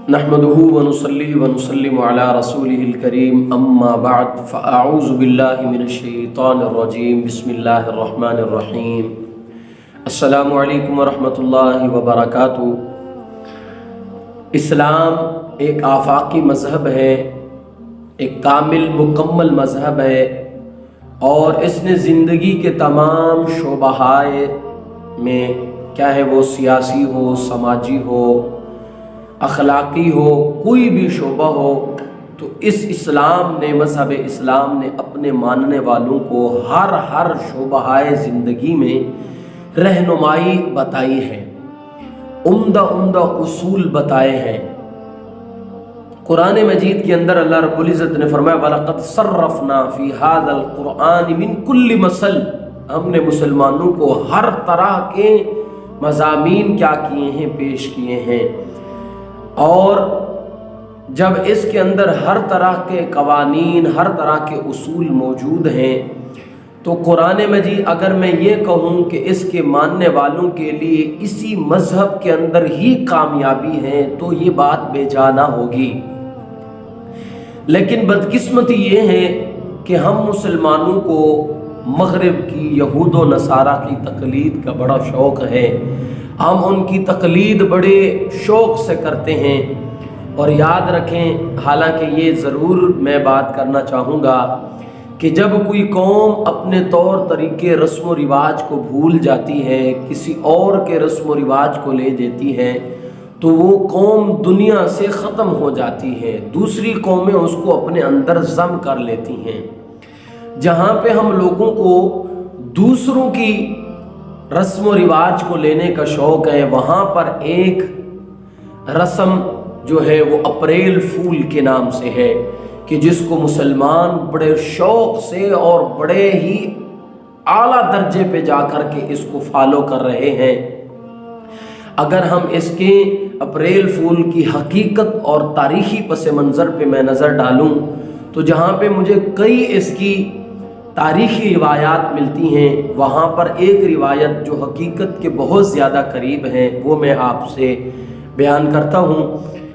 नहमदुहु व नुसल्ली व नुसल्लिमु अला रसूलिहिल करीम अम्मा बाद फ़अऊज़ु बिल्लाहि मिनश शैतानिर रजीम बिस्मिल्लाहिर रहमानिर रहीम। अस्सलामु अलैकुम व रहमतुल्लाहि व बरकातुहू। इस्लाम एक आफाकी मज़हब है, एक कामिल मुकम्मल मज़हब है और इसने ज़िंदगी के तमाम शोबाहाए में, क्या है वो सियासी हो, समाजी हो, अखलाक़ी हो, कोई भी शोबा हो, तो इस इस्लाम ने, मज़हब इस्लाम ने अपने मानने वालों को हर शोबाहाए ज़िंदगी में रहनुमाई बताई है, उम्दा उसूल बताए हैं। कुरान मजीद के अंदर अल्लाह रब्बुल इज़्ज़त ने फरमाया वलक़द सर्रफ़ना फ़ी हाज़ल क़ुरआन मिन कुल्लि मसल, हमने मुसलमानों को हर तरह के मज़ामीन क्या किए हैं, पेश किए हैं। और जब इसके अंदर हर तरह के कवानीन, हर तरह के उसूल मौजूद हैं, तो कुरान मजीद अगर मैं ये कहूँ कि इसके मानने वालों के लिए इसी मज़हब के अंदर ही कामयाबी है तो ये बात बेजाना होगी। लेकिन बदकिस्मती ये है कि हम मुसलमानों को मग़रिब की, यहूद व नसारा की तक़लीद का बड़ा शौक़ है। हम उनकी तक़लीद बड़े शौक़ से करते हैं। और याद रखें, हालांकि ये ज़रूर मैं बात करना चाहूँगा कि जब कोई कौम अपने तौर तरीके, रस्म व रिवाज को भूल जाती है, किसी और के रस्म व रिवाज को ले देती है, तो वो कौम दुनिया से ख़त्म हो जाती है। दूसरी कौमें उसको अपने अंदर ज़म कर लेती हैं। जहाँ पे हम लोगों को दूसरों की रस्म व रिवाज को लेने का शौक़ है, वहाँ पर एक रस्म जो है वो अप्रैल फूल के नाम से है कि जिसको मुसलमान बड़े शौक़ से और बड़े ही आला दर्जे पे जा कर के इसको फॉलो कर रहे हैं। अगर हम इसके अप्रैल फूल की हकीकत और तारीख़ी पस मंज़र पे मैं नज़र डालूँ तो जहाँ पे मुझे कई इसकी तारीख़ी रिवायात मिलती हैं, वहाँ पर एक रिवायत जो हकीकत के बहुत ज़्यादा करीब है वो मैं आपसे बयान करता हूँ।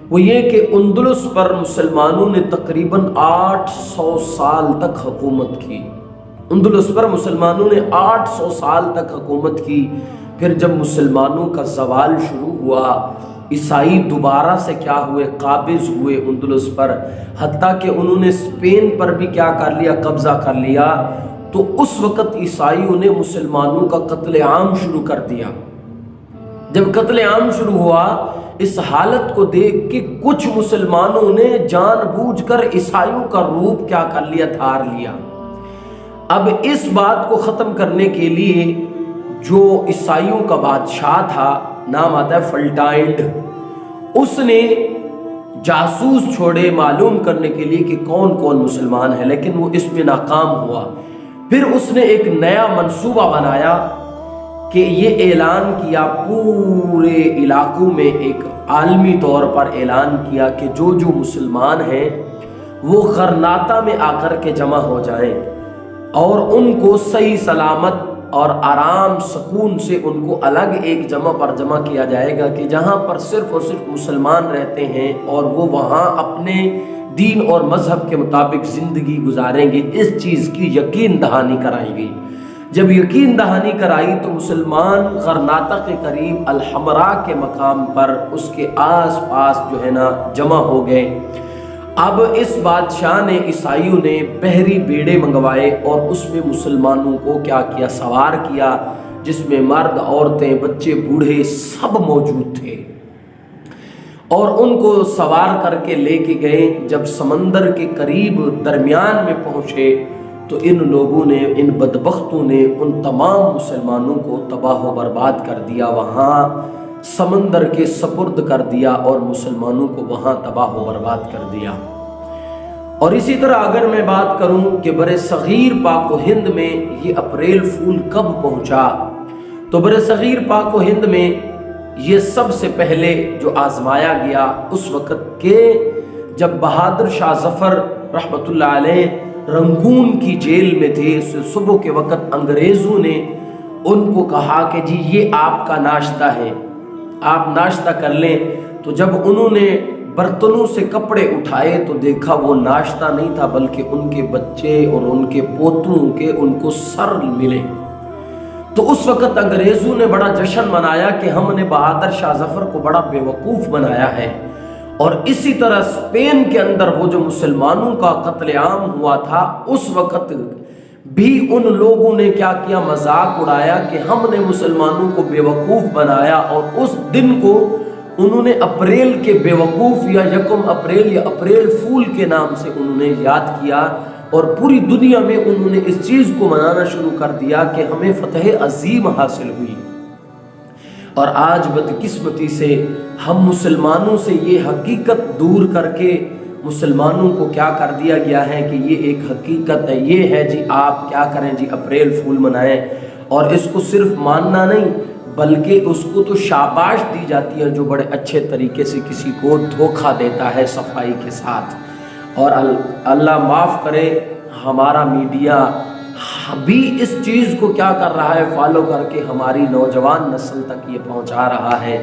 वो ये कि अंदलुस पर मुसलमानों ने तकरीबन 800 साल तक हुकूमत की। अंदलुस पर मुसलमानों ने 800 साल तक हुकूमत की। फिर जब मुसलमानों का ज़वाल शुरू हुआ, ईसाई दोबारा से क्या हुए, काबिज़ हुए अंदलुस पर, हत्ता कि उन्होंने स्पेन पर भी क्या कर लिया, कब्ज़ा कर लिया। तो उस वक़्त ईसाइयों ने मुसलमानों का कत्लेआम शुरू कर दिया। जब कत्लेआम शुरू हुआ, इस हालत को देख के कुछ मुसलमानों ने जानबूझकर ईसाइयों का रूप क्या कर लिया, धार लिया। अब इस बात को ख़त्म करने के लिए जो ईसाइयों का बादशाह था, नाम आता है फल्टाइंड, उसने जासूस छोड़े मालूम करने के लिए कि कौन कौन मुसलमान है, लेकिन वो इसमें नाकाम हुआ। फिर उसने एक नया मंसूबा बनाया कि ये ऐलान किया, पूरे इलाकों में एक आलमी तौर पर ऐलान किया कि जो जो मुसलमान हैं वो गरनाता में आकर के जमा हो जाएं और उनको सही सलामत और आराम सुकून से उनको अलग एक जमा पर जमा किया जाएगा कि जहाँ पर सिर्फ और सिर्फ मुसलमान रहते हैं और वो वहाँ अपने दीन और मज़हब के मुताबिक ज़िंदगी गुजारेंगे। इस चीज़ की यकीन दहानी कराई गई। जब यकीन दहानी कराई तो मुसलमान गरनाता के करीब अल-हमरा के मकाम पर उसके आस पास जो है ना जमा हो गए। अब इस बादशाह ने, ईसाइयों ने बहरी बेड़े मंगवाए और उसमें मुसलमानों को क्या किया, सवार किया, जिसमें मर्द, औरतें, बच्चे, बूढ़े सब मौजूद थे और उनको सवार करके लेके गए। जब समंदर के करीब दरमियान में पहुँचे तो इन लोगों ने, इन बदबख्तों ने उन तमाम मुसलमानों को तबाह व बर्बाद कर दिया, वहाँ समंदर के सपुर्द कर दिया और मुसलमानों को वहाँ तबाह व बर्बाद कर दिया। और इसी तरह अगर मैं बात करूं कि बरे सगीर पाक व हिंद में ये अप्रैल फूल कब पहुंचा, तो बरे सगीर पाक व हिंद में ये सबसे पहले जो आजमाया गया उस वक़्त के जब बहादुर शाह ज़फ़र रहमतुल्लाह अलैह रंगून की जेल में थे। सुबह के वक़्त अंग्रेज़ों ने उनको कहा कि जी ये आपका नाश्ता है, आप नाश्ता कर लें। तो जब उन्होंने बर्तनों से कपड़े उठाए तो देखा वो नाश्ता नहीं था बल्कि उनके बच्चे और उनके पोतों के उनको सर मिले। तो उस वक़्त अंग्रेज़ों ने बड़ा जश्न मनाया कि हमने बहादुर शाह ज़फ़र को बड़ा बेवकूफ़ बनाया है। और इसी तरह स्पेन के अंदर वो जो मुसलमानों का कत्लेआम हुआ था उस वक़्त भी उन लोगों ने क्या किया, मजाक उड़ाया कि हमने मुसलमानों को बेवकूफ़ बनाया। और उस दिन को उन्होंने अप्रैल के बेवकूफ़ या यकम अप्रैल या अप्रैल फूल के नाम से उन्होंने याद किया। और पूरी दुनिया में उन्होंने इस चीज़ को मनाना शुरू कर दिया कि हमें फ़तह अजीम हासिल हुई। और आज बदकिस्मती से हम मुसलमानों से ये हकीकत दूर करके मुसलमानों को क्या कर दिया गया है कि ये एक हकीकत है, ये है जी आप क्या करें जी अप्रैल फूल मनाएं। और इसको सिर्फ मानना नहीं बल्कि उसको तो शाबाश दी जाती है जो बड़े अच्छे तरीके से किसी को धोखा देता है सफाई के साथ। और अल्लाह माफ़ करे हमारा मीडिया भी इस चीज़ को क्या कर रहा है, फॉलो करके हमारी नौजवान नस्ल तक ये पहुंचा रहा है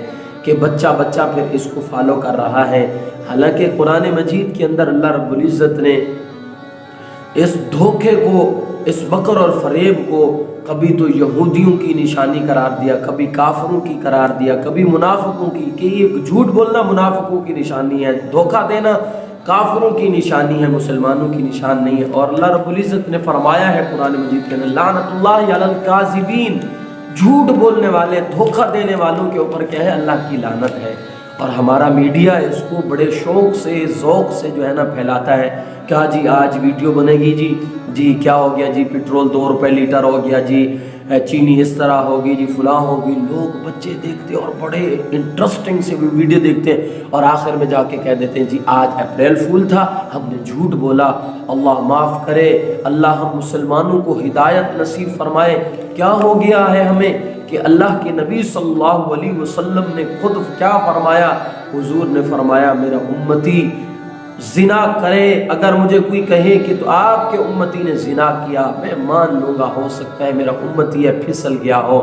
कि बच्चा बच्चा फिर इसको फॉलो कर रहा है। हालांकि कुरान मजीद के अंदर अल्लाह रब्बुल इज़्ज़त ने इस धोखे को, इस मकर और फरेब को कभी तो यहूदियों की निशानी करार दिया, कभी काफिरों की करार दिया, कभी मुनाफिकों की, कि ये झूठ बोलना मुनाफिकों की निशानी है, धोखा देना काफिरों की निशानी है, मुसलमानों की निशान नहीं है। और अल्लाह रब्बुल इज़्ज़त ने फरमाया है कुरान मजीद के अंदर, लानतुल्लाहि अलल काज़िबीन, झूठ बोलने वाले, धोखा देने वालों के ऊपर क्या है, अल्लाह की लानत है। और हमारा मीडिया इसको बड़े शौक़ से, ज़ौक़ से जो है ना फैलाता है। क्या जी आज वीडियो बनेगी जी क्या हो गया जी, पेट्रोल 2 रुपये लीटर हो गया जी, चीनी इस तरह होगी जी, फलां होगी। लोग बच्चे देखते और बड़े इंटरेस्टिंग से वीडियो देखते हैं और आखिर में जाके कह देते हैं जी आज अप्रैल फूल था, हमने झूठ बोला। अल्लाह माफ़ करे, अल्लाह हम मुसलमानों को हिदायत नसीब फरमाए। क्या हो गया है हमें कि अल्लाह के नबी सल्लल्लाहु अलैहि वसल्लम ने खुद क्या फरमाया, हुजूर ने फरमाया मेरा उम्मती जिना करे, अगर मुझे कोई कहे कि तो आपके उम्मती ने जिना किया मैं मान लूँगा, हो सकता है मेरा उम्मती है फिसल गया हो।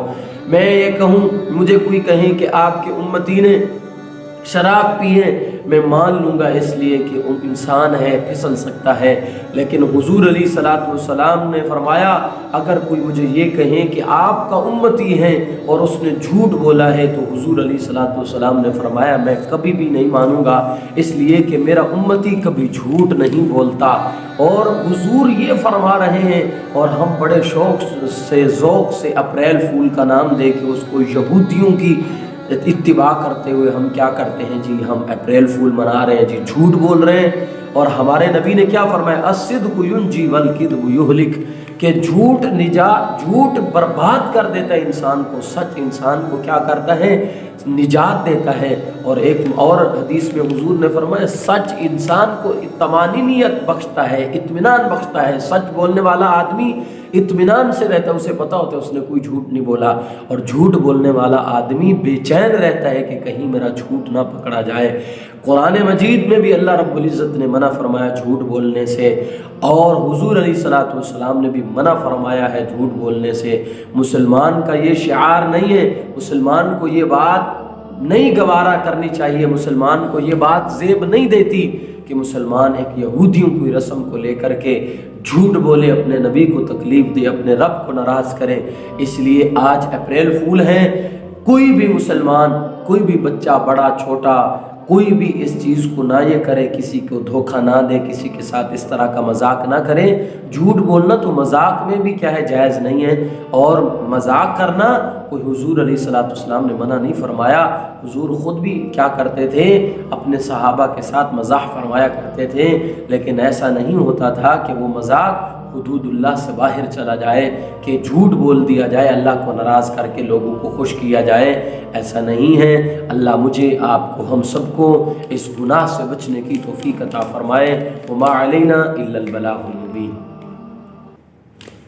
मैं ये कहूँ, मुझे कोई कहे कि आपके उम्मती ने शराब पी है, मैं मान लूँगा इसलिए कि उन इंसान है, फिसल सकता है। लेकिन हुजूर अलैहिस्सलातु वस्सलाम ने फरमाया अगर कोई मुझे ये कहे कि आपका उम्मती है और उसने झूठ बोला है तो हुजूर अलैहिस्सलातु वस्सलाम ने फरमाया मैं कभी भी नहीं मानूंगा, इसलिए कि मेरा उम्मती कभी झूठ नहीं बोलता। और हुजूर ये फरमा रहे हैं और हम बड़े शौक़ से, ज़ौक़ से अप्रैल फूल का नाम दे के उसको यहूदियों की इत्तिबा करते हुए हम क्या करते हैं जी, हम अप्रैल फूल मना रहे हैं जी, झूठ बोल रहे हैं। और हमारे नबी ने क्या फरमाया, अस्सिद्क़ु युंजी वल किज़्बु युहलिक, कि झूठ बर्बाद कर देता है इंसान को, सच इंसान को क्या करता है, निजात देता है। और एक और हदीस में हुजूर ने फरमाया सच इंसान को तमानीनियत बख्शता है, इत्मीनान बख्शता है। सच बोलने वाला आदमी इत्मीनान से रहता है, उसे पता होता है उसने कोई झूठ नहीं बोला। और झूठ बोलने वाला आदमी बेचैन रहता है कि कहीं मेरा झूठ ना पकड़ा जाए। कुरान मजीद में भी अल्लाह रब्बुल इज़्ज़त ने मना फरमाया झूठ बोलने से, और हुजूर अलैहिस्सलातु वस्सलाम ने भी मना फरमाया है झूठ बोलने से। मुसलमान का ये शिआर नहीं है, मुसलमान को ये बात नहीं गवारा करनी चाहिए, मुसलमान को ये बात ज़ेब नहीं देती कि मुसलमान एक यहूदियों की रस्म को लेकर के झूठ बोले, अपने नबी को तकलीफ़ दे, अपने रब को नाराज़ करे। इसलिए आज अप्रैल फूल है, कोई भी मुसलमान, कोई भी बच्चा, बड़ा छोटा, कोई भी इस चीज़ को ना ये करे, किसी को धोखा ना दे, किसी के साथ इस तरह का मजाक ना करे। झूठ बोलना तो मजाक में भी क्या है, जायज़ नहीं है। और मजाक करना कोई हुजूर अलैहिस्सलातु वस्सलाम ने मना नहीं फरमाया। हुजूर ख़ुद भी क्या करते थे, अपने सहाबा के साथ मजाक फरमाया करते थे, लेकिन ऐसा नहीं होता था कि वो मजाक हुदूदुल्लाह से बाहर चला जाए, कि झूठ बोल दिया जाए, अल्लाह को नाराज़ करके लोगों को खुश किया जाए। ऐसा नहीं है। अल्लाह मुझे, आपको, हम सबको इस गुनाह से बचने की तौफीक अता फरमाए। वमा अलैना इल्लल बलागुल मुबीन।